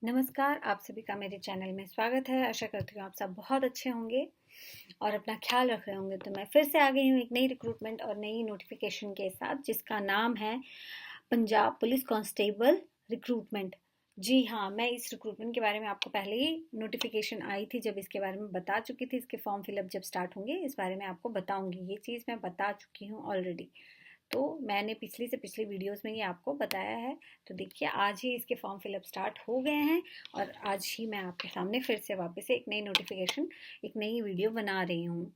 नमस्कार, आप सभी का मेरे चैनल में स्वागत है। आशा करती हूँ आप सब बहुत अच्छे होंगे और अपना ख्याल रख रहे होंगे। तो मैं फिर से आ गई हूँ एक नई रिक्रूटमेंट और नई नोटिफिकेशन के साथ, जिसका नाम है पंजाब पुलिस कांस्टेबल रिक्रूटमेंट। जी हाँ, मैं इस रिक्रूटमेंट के बारे में आपको पहले ही नोटिफिकेशन आई थी, जब इसके बारे में बता चुकी थी। इसके फॉर्म फिलअप जब स्टार्ट होंगे इस बारे में आपको बताऊंगी। ये चीज़ मैं बता चुकी हूँ ऑलरेडी। तो मैंने पिछली से पिछली वीडियोस में ये आपको बताया है। तो देखिए, आज ही इसके फॉर्म फिलअप स्टार्ट हो गए हैं और आज ही मैं आपके सामने फिर से वापस से एक नई नोटिफिकेशन, एक नई वीडियो बना रही हूँ।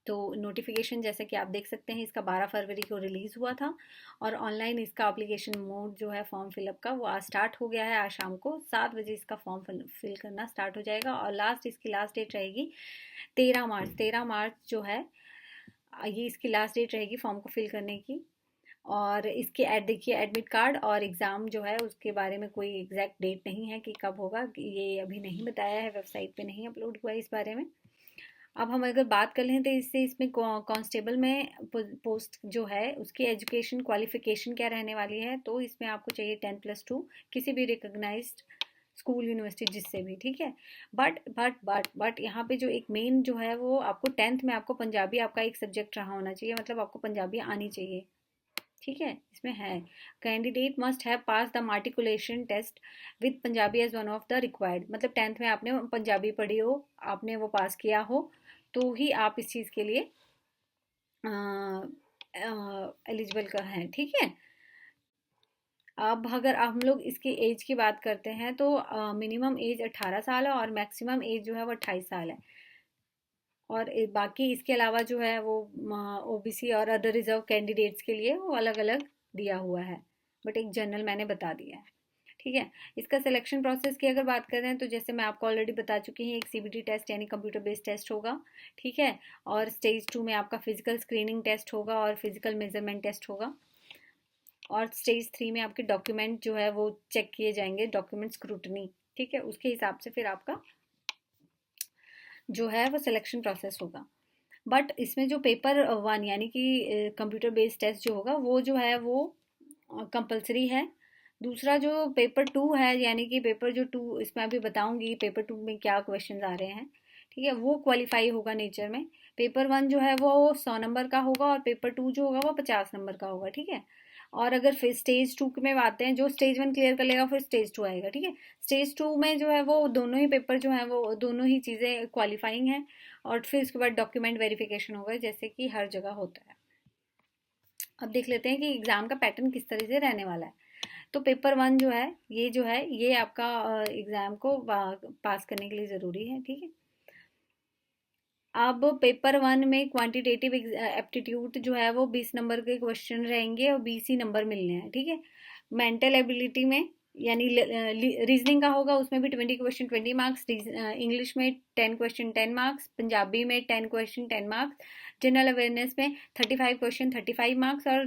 तो नोटिफिकेशन जैसे कि आप देख सकते हैं, इसका 12 फरवरी को रिलीज़ हुआ था और ऑनलाइन इसका एप्लीकेशन मोड जो है फॉर्म फिलअप का, वो आज स्टार्ट हो गया है। आज शाम को 7 बजे इसका फॉर्म फिल करना स्टार्ट हो जाएगा और इसकी लास्ट डेट रहेगी 13 मार्च। 13 मार्च जो है, ये इसकी लास्ट डेट रहेगी फॉर्म को फिल करने की। और इसके देखिए, एडमिट कार्ड और एग्ज़ाम जो है उसके बारे में कोई एग्जैक्ट डेट नहीं है कि कब होगा, ये अभी नहीं बताया है, वेबसाइट पे नहीं अपलोड हुआ है इस बारे में। अब हम अगर बात कर लें तो इसमें कांस्टेबल में पोस्ट जो है उसकी एजुकेशन क्वालिफिकेशन क्या रहने वाली है, तो इसमें आपको चाहिए 10+2 किसी भी रिकॉग्नाइज्ड स्कूल यूनिवर्सिटी जिससे भी, ठीक है। बट यहाँ पे जो एक मेन जो है, वो आपको 10th में आपको पंजाबी आपका एक सब्जेक्ट रहा होना चाहिए, मतलब आपको पंजाबी आनी चाहिए, ठीक है। इसमें है, candidate must have pass the matriculation test with Punjabi as one of the required. मतलब 10th में आपने पंजाबी पढ़ी हो, आपने वो पास किया हो, तो ही आप इस चीज़ के लिए एलिजिबल का है, ठीक है। अब अगर हम लोग इसकी एज की बात करते हैं तो मिनिमम एज 18 साल है और मैक्सिमम एज जो है वो 28 साल है। और बाकी इसके अलावा जो है वो ओबीसी और अदर रिजर्व कैंडिडेट्स के लिए वो अलग अलग दिया हुआ है, बट एक जनरल मैंने बता दिया है, ठीक है। इसका सिलेक्शन प्रोसेस की अगर बात करें तो जैसे मैं आपको ऑलरेडी बता चुकी हूँ, एक सीबीटी टेस्ट यानी कंप्यूटर बेस्ड टेस्ट होगा, ठीक है। और स्टेज 2 में आपका फिजिकल स्क्रीनिंग टेस्ट होगा और फिजिकल मेजरमेंट टेस्ट होगा। और स्टेज 3 में आपके डॉक्यूमेंट जो है वो चेक किए जाएंगे, डॉक्यूमेंट स्क्रूटनी, ठीक है। उसके हिसाब से फिर आपका जो है वो सिलेक्शन प्रोसेस होगा। बट इसमें जो पेपर 1 यानी कि कंप्यूटर बेस्ड टेस्ट जो होगा, वो जो है वो कंपलसरी है। दूसरा जो पेपर 2 है, यानी कि पेपर जो 2, इसमें अभी बताऊंगी पेपर 2 में क्या क्वेश्चन आ रहे हैं, ठीक है, वो क्वालिफाई होगा नेचर में। पेपर 1 जो है वो 100 नंबर का होगा और पेपर 2 जो होगा वो 50 नंबर का होगा, ठीक है। और अगर फिर स्टेज 2 में आते हैं, जो स्टेज 1 क्लियर कर लेगा फिर स्टेज 2 आएगा, ठीक है। स्टेज 2 में जो है वो दोनों ही पेपर जो है वो दोनों ही चीज़ें क्वालिफाइंग है। और फिर उसके बाद डॉक्यूमेंट वेरिफिकेशन होगा, जैसे कि हर जगह होता है। अब देख लेते हैं कि एग्ज़ाम का पैटर्न किस तरह से रहने वाला है। तो पेपर 1 जो है ये आपका एग्ज़ाम को पास करने के लिए ज़रूरी है, ठीक है। अब पेपर 1 में क्वांटिटेटिव एप्टीट्यूड जो है वो 20 नंबर के क्वेश्चन रहेंगे और 20 ही नंबर मिलने हैं, ठीक है। मेंटल एबिलिटी में यानी रीजनिंग का होगा, उसमें भी 20 क्वेश्चन 20 मार्क्स, इंग्लिश में 10 क्वेश्चन 10 मार्क्स, पंजाबी में 10 क्वेश्चन 10 मार्क्स, जनरल अवेयरनेस में 35 क्वेश्चन 35 मार्क्स और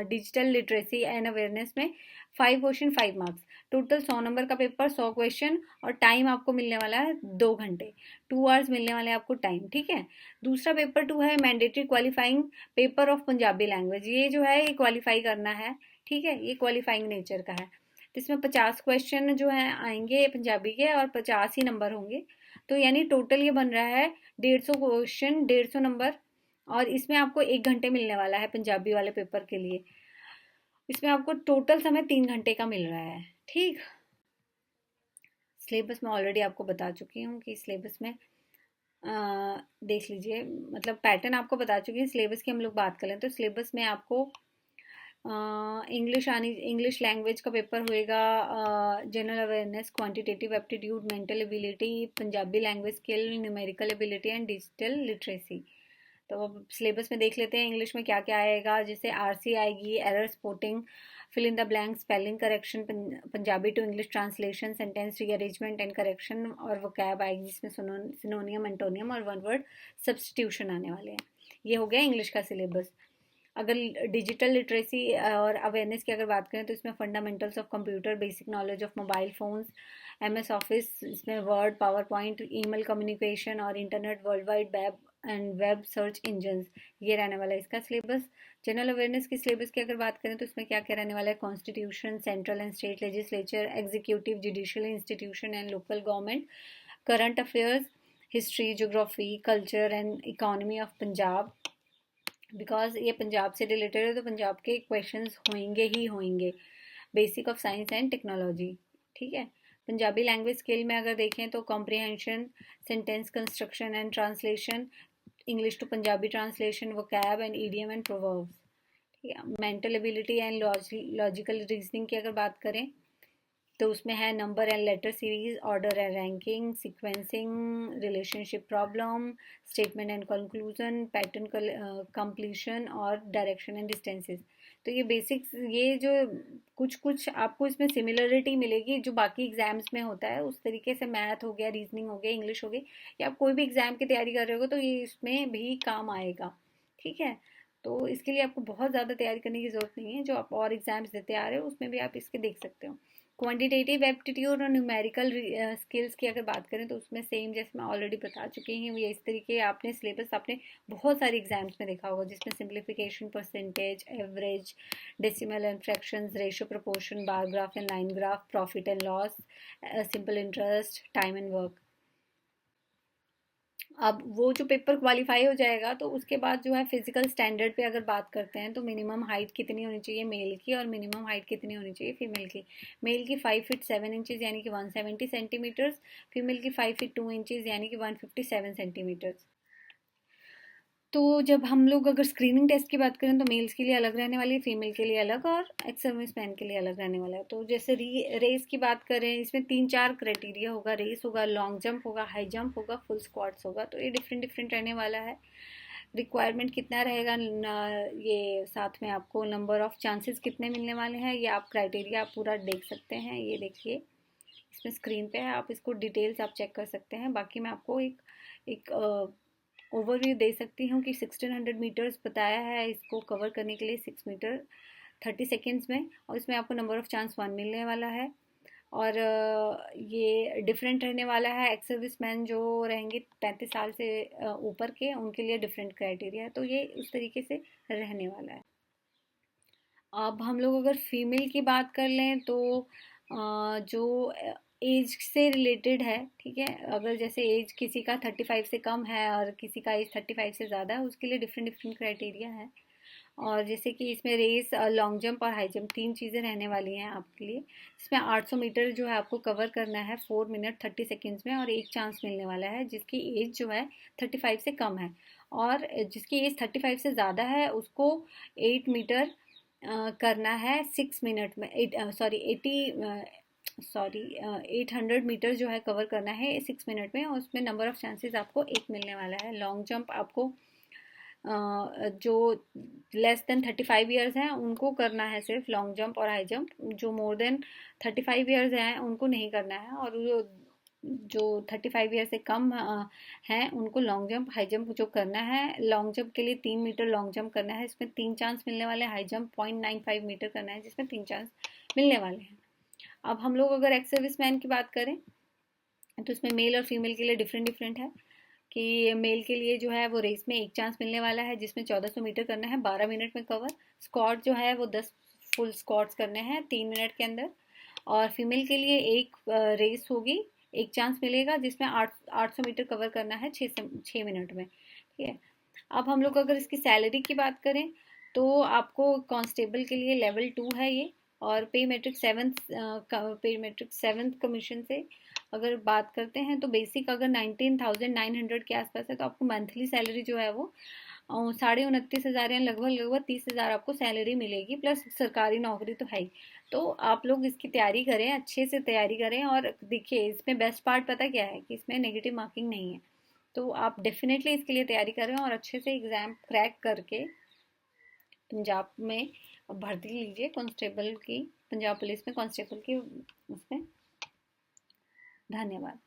डिजिटल लिटरेसी एंड अवेयरनेस में 5 क्वेश्चन 5 मार्क्स। टोटल 100 नंबर का पेपर, 100 क्वेश्चन, और टाइम आपको मिलने वाला है 2 घंटे, 2 आवर्स मिलने वाले हैं आपको टाइम, ठीक है। दूसरा पेपर 2 है mandatory qualifying paper of Punjabi language. ये जो है ये क्वालिफाई करना है, ठीक है, ये क्वालिफाइंग नेचर का है। तो इसमें 50 क्वेश्चन जो है आएंगे पंजाबी के और 50 ही नंबर होंगे। तो यानी टोटल ये बन रहा है 150 क्वेश्चन 150 नंबर। और इसमें आपको 1 घंटे मिलने वाला है पंजाबी वाले पेपर के लिए। इसमें आपको टोटल समय 3 घंटे का मिल रहा है, ठीक। सिलेबस में ऑलरेडी आपको बता चुकी हूँ कि सिलेबस में देख लीजिए, मतलब पैटर्न आपको बता चुकी हूँ। सिलेबस की हम लोग बात करें तो सिलेबस में आपको इंग्लिश लैंग्वेज का पेपर होएगा, general awareness, quantitative aptitude, mental ability, Punjabi language skill, numerical ability and digital literacy. तो अब सिलेबस में देख लेते हैं इंग्लिश में क्या क्या आएगा। जैसे आरसी आएगी, error spotting, fill in the blank, spelling correction, Punjabi to English translation, sentence rearrangement and correction, और वोकैब आएगी जिसमें सिनोनियम, एंटोनियम और वन वर्ड सब्सटीट्यूशन आने वाले हैं। ये हो गया इंग्लिश का सिलेबस। अगर डिजिटल लिटरेसी और अवेयरनेस की अगर बात करें तो इसमें fundamentals of computer, basic knowledge of mobile phones, MS Office, इसमें Word, PowerPoint, email communication और internet, world wide web and web search engines, ये रहने वाला है इसका सिलेबस। जनरल अवेयरनेस की सिलेबस की अगर बात करें तो इसमें क्या क्या रहने वाला है, constitution, central and state legislature, executive, judicial institution and local government, current affairs, history, geography, culture and economy of Punjab, because ये पंजाब से रिलेटेड है तो पंजाब के क्वेश्चंस होंगे ही होंगे। Basic of science and technology, ठीक है। पंजाबी लैंग्वेज स्किल में अगर देखें तो comprehension, sentence construction and translation, English to Punjabi translation, vocab and idiom and proverbs, ठीक है। Mental ability and logical reasoning की अगर बात करें तो उसमें है number and letter series, order and ranking, sequencing, relationship problem, statement and conclusion, pattern completion और डायरेक्शन एंड डिस्टेंसेस। तो ये बेसिक्स, ये जो कुछ कुछ आपको इसमें सिमिलरिटी मिलेगी जो बाकी एग्जाम्स में होता है उस तरीके से। मैथ हो गया, रीजनिंग हो गया, इंग्लिश हो गई, या आप कोई भी एग्जाम की तैयारी कर रहे हो तो ये इसमें भी काम आएगा, ठीक है। तो इसके लिए आपको बहुत ज़्यादा तैयारी करने की जरूरत नहीं है, जो आप और एग्जाम्स देते आ रहे हो उसमें भी आप इसके देख सकते हो। क्वांटिटेटिव एप्टीट्यूड और न्यूमेरिकल स्किल्स की अगर बात करें तो उसमें सेम, जैसे मैं ऑलरेडी बता चुकी हूँ, ये इस तरीके आपने सिलेबस आपने बहुत सारे एग्जाम्स में देखा होगा, जिसमें simplification, percentage, average, decimal and fractions, ratio, proportion, bar graph and line graph, profit and loss, simple interest, time and work. अब वो जो पेपर क्वालिफाई हो जाएगा तो उसके बाद जो है फिजिकल स्टैंडर्ड पे अगर बात करते हैं तो मिनिमम हाइट कितनी होनी चाहिए मेल की और मिनिमम हाइट कितनी होनी चाहिए फीमेल की। मेल की 5 फीट 7 इंचेस यानी कि 170 सेंटीमीटर्स, फीमेल की 5 फीट 2 इंचेस यानी कि 157 सेंटीमीटर्स। तो जब हम लोग अगर स्क्रीनिंग टेस्ट की बात करें तो मेल्स के लिए अलग रहने वाली है, फीमेल के लिए अलग और एक्स सर्विस मैन के लिए अलग रहने वाला है। तो जैसे रेस की बात करें, इसमें 3-4 क्राइटेरिया होगा, रेस होगा, लॉन्ग जंप होगा, हाई जंप होगा, फुल स्क्वाट्स होगा। तो ये डिफरेंट डिफरेंट रहने वाला है। रिक्वायरमेंट कितना रहेगा, ये साथ में आपको नंबर ऑफ चांसेस कितने मिलने वाले हैं, ये आप क्राइटेरिया आप पूरा देख सकते हैं। ये देखिए इसमें स्क्रीन पे है, आप इसको डिटेल्स आप चेक कर सकते हैं। बाकी मैं आपको एक ओवरव्यू दे सकती हूँ कि 1600 मीटर्स बताया है इसको कवर करने के लिए, 6 मीटर 30 सेकेंड्स में, और इसमें आपको नंबर ऑफ चांस 1 मिलने वाला है। और ये डिफरेंट रहने वाला है। एक्स सर्विस मैन जो रहेंगे 35 साल से ऊपर के, उनके लिए डिफरेंट क्राइटेरिया है। तो ये उस तरीके से रहने वाला है। अब हम लोग अगर फीमेल की बात कर लें तो जो एज से रिलेटेड है, ठीक है। अगर जैसे एज किसी का 35 से कम है और किसी का एज 35 से ज़्यादा है, उसके लिए डिफरेंट डिफरेंट क्राइटेरिया है। और जैसे कि इसमें रेस, लॉन्ग जंप और हाई जंप 3 चीज़ें रहने वाली हैं आपके लिए। इसमें 800 मीटर जो है आपको कवर करना है 4 मिनट 30 सेकेंड्स में, और एक चांस मिलने वाला है जिसकी एज जो है 35 से कम है। और जिसकी एज 35 से ज़्यादा है उसको 8 मीटर करना है 6 मिनट में, 800 मीटर जो है कवर करना है 6 मिनट में, और उसमें नंबर ऑफ चांसेस आपको 1 मिलने वाला है। लॉन्ग जंप आपको जो लेस देन 35 ईयर्स हैं उनको करना है सिर्फ लॉन्ग जंप और हाई जंप, जो मोर देन 35 ईयर्स हैं उनको नहीं करना है। और जो 35 ईयर से कम हैं उनको लॉन्ग जंप हाई जंप जो करना है। लॉन्ग जंप के लिए 3 मीटर लॉन्ग जंप करना है, इसमें 3 चांस मिलने वाले हैं। हाई जंप 0.95 मीटर करना है जिसमें 3 चांस मिलने वाले हैं। अब हम लोग अगर एक्स सर्विस मैन की बात करें तो इसमें मेल और फीमेल के लिए डिफरेंट डिफरेंट है। कि मेल के लिए जो है वो रेस में 1 चांस मिलने वाला है जिसमें 1400 मीटर करना है 12 मिनट में कवर। स्क्वाट जो है वो 10 फुल स्क्वाट्स करने हैं 3 मिनट के अंदर। और फीमेल के लिए एक रेस होगी, 1 चांस मिलेगा जिसमें 800 मीटर कवर करना है 6 मिनट में, ठीक है। अब हम लोग अगर इसकी सैलरी की बात करें तो आपको कांस्टेबल के लिए लेवल 2 है ये, और पे मेट्रिक 7th कमीशन से अगर बात करते हैं तो बेसिक अगर 19,900 के आसपास है तो आपको मंथली सैलरी जो है वो 29,500 या लगभग 30,000 आपको सैलरी मिलेगी, प्लस सरकारी नौकरी तो है ही। तो आप लोग इसकी तैयारी करें, अच्छे से तैयारी करें। और देखिए इसमें बेस्ट पार्ट पता क्या है कि इसमें नेगेटिव मार्किंग नहीं है। तो आप डेफिनेटली इसके लिए तैयारी करें और अच्छे से एग्ज़ाम क्रैक करके पंजाब में भर्ती लीजिए कांस्टेबल की, पंजाब पुलिस में कांस्टेबल की उसमें। धन्यवाद।